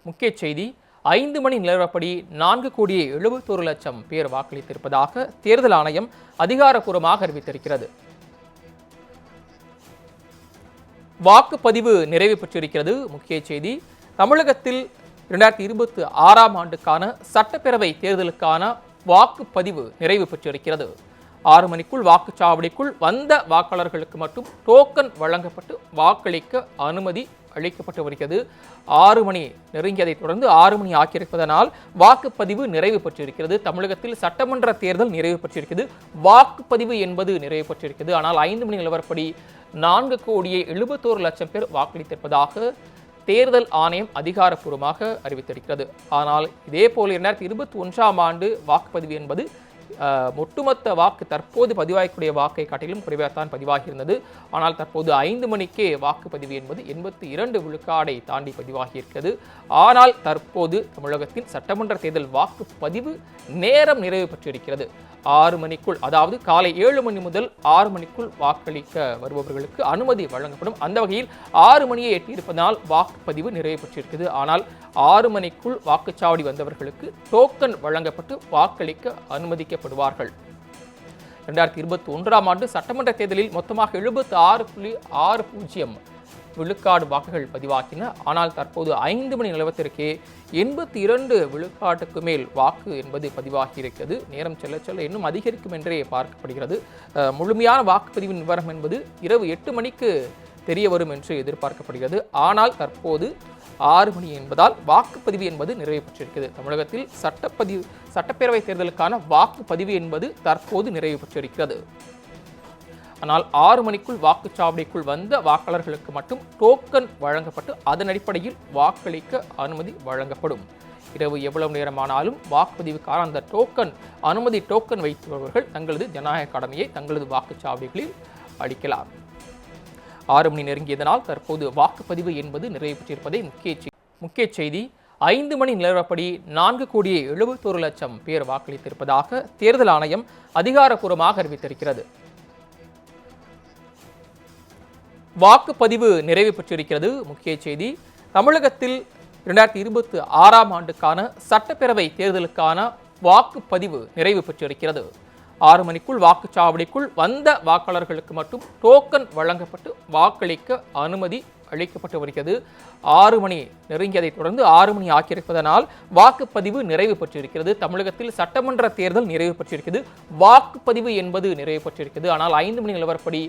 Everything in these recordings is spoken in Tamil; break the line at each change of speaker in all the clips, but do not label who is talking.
முக்கிய செய்தி 5 மணி நிலவரப்படி 4,71,00,000 பேர் வாக்களித்திருப்பதாக தேர்தல் ஆணையம் அதிகாரப்பூர்வமாக அறிவித்திருக்கிறது. வாக்குப்பதிவு நிறைவு பெற்றிருக்கிறது. முக்கிய செய்தி தமிழகத்தில் 2026ஆம் ஆண்டுக்கான சட்டப்பேரவை தேர்தலுக்கான வாக்குப்பதிவு நிறைவு பெற்றிருக்கிறது. 6 மணிக்குள் வாக்குச்சாவடிக்குள் வந்த வாக்காளர்களுக்கு மட்டும் டோக்கன் வழங்கப்பட்டு வாக்களிக்க அனுமதி அளிக்கப்பட்டு வருகிறது. 6 மணி நெருங்கியதைத் தொடர்ந்து 6 மணி ஆக்கியிருப்பதனால் வாக்குப்பதிவு நிறைவு பெற்றிருக்கிறது. தமிழகத்தில் சட்டமன்ற தேர்தல் நிறைவு பெற்றிருக்கிறது. வாக்குப்பதிவு என்பது நிறைவு பெற்றிருக்கிறது. ஆனால் 5 மணி நிலவரப்படி 4,71,00,000 பேர் வாக்களித்திருப்பதாக தேர்தல் ஆணையம் அதிகாரப்பூர்வமாக அறிவித்திருக்கிறது. ஆனால் இதேபோல் 2021ஆம் ஆண்டு வாக்குப்பதிவு என்பது ஒட்டுமொத்த வாக்கு தற்போது பதிவாகக்கூடிய வாக்கை காட்டிலும் குறைவாகத்தான் பதிவாகியிருந்தது. ஆனால் தற்போது 5 மணிக்கே வாக்குப்பதிவு என்பது 82 விழுக்காடை தாண்டி பதிவாகியிருக்கிறது. ஆனால் தற்போது தமிழகத்தின் சட்டமன்ற தேர்தல் வாக்குப்பதிவு நேரம் நிறைவு பெற்றிருக்கிறது. 6 மணிக்குள், அதாவது காலை 7 மணி முதல் 6 மணிக்குள் வாக்களிக்க வருபவர்களுக்கு அனுமதி வழங்கப்படும். அந்த வகையில் 6 மணியை எட்டியிருப்பதனால் வாக்குப்பதிவு நிறைவு பெற்றிருக்கிறது. ஆனால் 6 மணிக்குள் வாக்குச்சாவடி வந்தவர்களுக்கு டோக்கன் வழங்கப்பட்டு வாக்களிக்க அனுமதிக்கப்படுவார்கள். 2021ஆம் ஆண்டு சட்டமன்ற தேர்தலில் மொத்தமாக 76.60 விழுக்காடு வாக்குகள் பதிவாகின. ஆனால் தற்போது 5 மணி நிலவரத்திற்கே 82 விழுக்காட்டுக்கு மேல் வாக்கு என்பது பதிவாகியிருக்கிறது. நேரம் செல்ல செல்ல இன்னும் அதிகரிக்கும் என்றே பார்க்கப்படுகிறது. முழுமையான வாக்குப்பதிவின் விவரம் என்பது இரவு 8 மணிக்கு தெரிய வரும் என்று எதிர்பார்க்கப்படுகிறது. ஆனால் தற்போது 6 மணி என்பதால் வாக்குப்பதிவு என்பது நிறைவு பெற்றிருக்கிறது. தமிழகத்தில் சட்டப்பேரவை தேர்தலுக்கான வாக்குப்பதிவு என்பது தற்போது நிறைவு பெற்றிருக்கிறது. ஆனால் 6 மணிக்குள் வாக்குச்சாவடிக்குள் வந்த வாக்காளர்களுக்கு மட்டும் டோக்கன் வழங்கப்பட்டு அதன் அடிப்படையில் வாக்களிக்க அனுமதி வழங்கப்படும். இரவு எவ்வளவு நேரமானாலும் வாக்குப்பதிவுக்கான அந்த அனுமதி டோக்கன் வைத்தவர்கள் தங்களது ஜனநாயக கடமையை தங்களது வாக்குச்சாவடிகளில் அளிக்கலாம். 6 மணி நெருங்கியதனால் தற்போது வாக்குப்பதிவு என்பது நிறைவு பெற்றிருப்பதை முக்கிய செய்தி 5 மணி நிலவரப்படி 4,71,00,000 பேர் வாக்களித்திருப்பதாக தேர்தல் ஆணையம் அதிகாரப்பூர்வமாக அறிவித்திருக்கிறது. வாக்குப்பதிவு நிறைவு பெற்றிருக்கிறது. முக்கிய செய்தி தமிழகத்தில் 2026ஆம் ஆண்டுக்கான சட்டப்பேரவை தேர்தலுக்கான வாக்குப்பதிவு நிறைவு பெற்றிருக்கிறது. 6 மணிக்குள் வாக்குச்சாவடிக்குள் வந்த வாக்காளர்களுக்கு மட்டும் டோக்கன் வழங்கப்பட்டு வாக்களிக்க அனுமதி அளிக்கப்பட்டு வருகிறது. 6 மணி நெருங்கியதைத் தொடர்ந்து 6 மணி ஆக்கியிருப்பதனால் வாக்குப்பதிவு நிறைவு பெற்றிருக்கிறது. தமிழகத்தில் சட்டமன்ற தேர்தல் நிறைவு பெற்றிருக்கிறது. வாக்குப்பதிவு என்பது நிறைவு பெற்றிருக்கிறது. ஆனால் 5 மணி நிலவரப்படி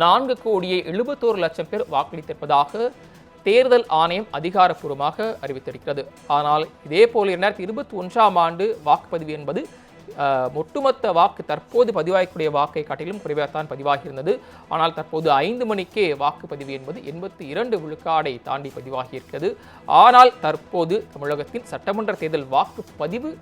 4,71,00,000 பேர் வாக்களித்திருப்பதாக தேர்தல் ஆணையம் அதிகாரப்பூர்வமாக அறிவித்திருக்கிறது. ஆனால் இதேபோல் 2021ஆம் ஆண்டு வாக்குப்பதிவு என்பது ஒட்டுமொத்த வாக்கு தற்போது பதிவாகக்கூடிய வாக்கை காட்டிலும் குறைவாகத்தான் பதிவாகியிருந்தது. ஆனால் தற்போது 5 மணிக்கே வாக்குப்பதிவு என்பது 82 விழுக்காடை தாண்டி பதிவாகியிருக்கிறது. ஆனால் தற்போது தமிழகத்தின் சட்டமன்ற தேர்தல் வாக்குப்பதிவு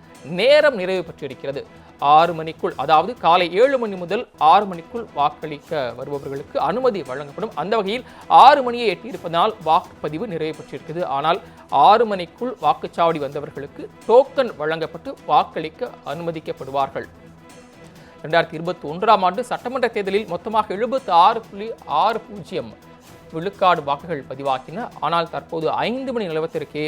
நேரம் நிறைவு பெற்றிருக்கிறது. 6 மணிக்குள், அதாவது காலை 7 மணி முதல் 6 மணிக்குள் வாக்களிக்க வருபவர்களுக்கு அனுமதி வழங்கப்படும். அந்த வகையில் 6 மணியை எட்டியிருப்பதனால் வாக்குப்பதிவு நிறைவு பெற்றிருக்கிறது. ஆனால் 6 மணிக்குள் வாக்குச்சாவடி வந்தவர்களுக்கு டோக்கன் வழங்கப்பட்டு வாக்களிக்க அனுமதிக்கப்படுவார்கள். 2021ஆம் ஆண்டு சட்டமன்ற தேர்தலில் மொத்தமாக 76.60 விழுக்காடு வாக்குகள் பதிவாகின. ஆனால் தற்போது 5 மணி நிலவரத்திற்கே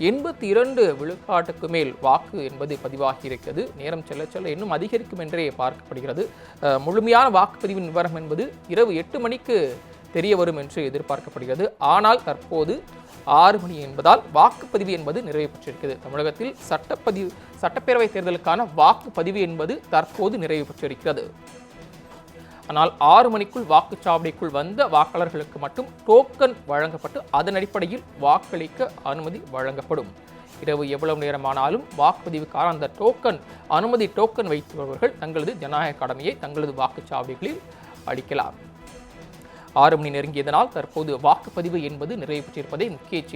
82 விழுக்காட்டுக்கு மேல் வாக்கு என்பது பதிவாகியிருக்கிறது. நேரம் செல்ல செல்ல இன்னும் அதிகரிக்கும் என்றே பார்க்கப்படுகிறது. முழுமையான வாக்குப்பதிவின் விவரம் என்பது இரவு 8 மணிக்கு தெரிய வரும் என்று எதிர்பார்க்கப்படுகிறது. ஆனால் தற்போது 6 மணி என்பதால் வாக்குப்பதிவு என்பது நிறைவு பெற்றிருக்கிறது. தமிழகத்தில் சட்டப்பேரவை தேர்தலுக்கான வாக்குப்பதிவு என்பது தற்போது நிறைவு பெற்றிருக்கிறது. ஆனால் 6 மணிக்குள் வாக்குச்சாவடிக்குள் வந்த வாக்காளர்களுக்கு மட்டும் டோக்கன் வழங்கப்பட்டு அதன் அடிப்படையில் வாக்களிக்க அனுமதி வழங்கப்படும். இரவு எவ்வளவு நேரமானாலும் வாக்குப்பதிவுக்கான அந்த அனுமதி டோக்கன் வைத்தவர்கள் தங்களது ஜனநாயக கடமையை தங்களது வாக்குச்சாவடிகளில் அளிக்கலாம். 6 மணி நெருங்கியதனால் தற்போது வாக்குப்பதிவு என்பது நிறைவு பெற்றிருப்பதை முக்கிய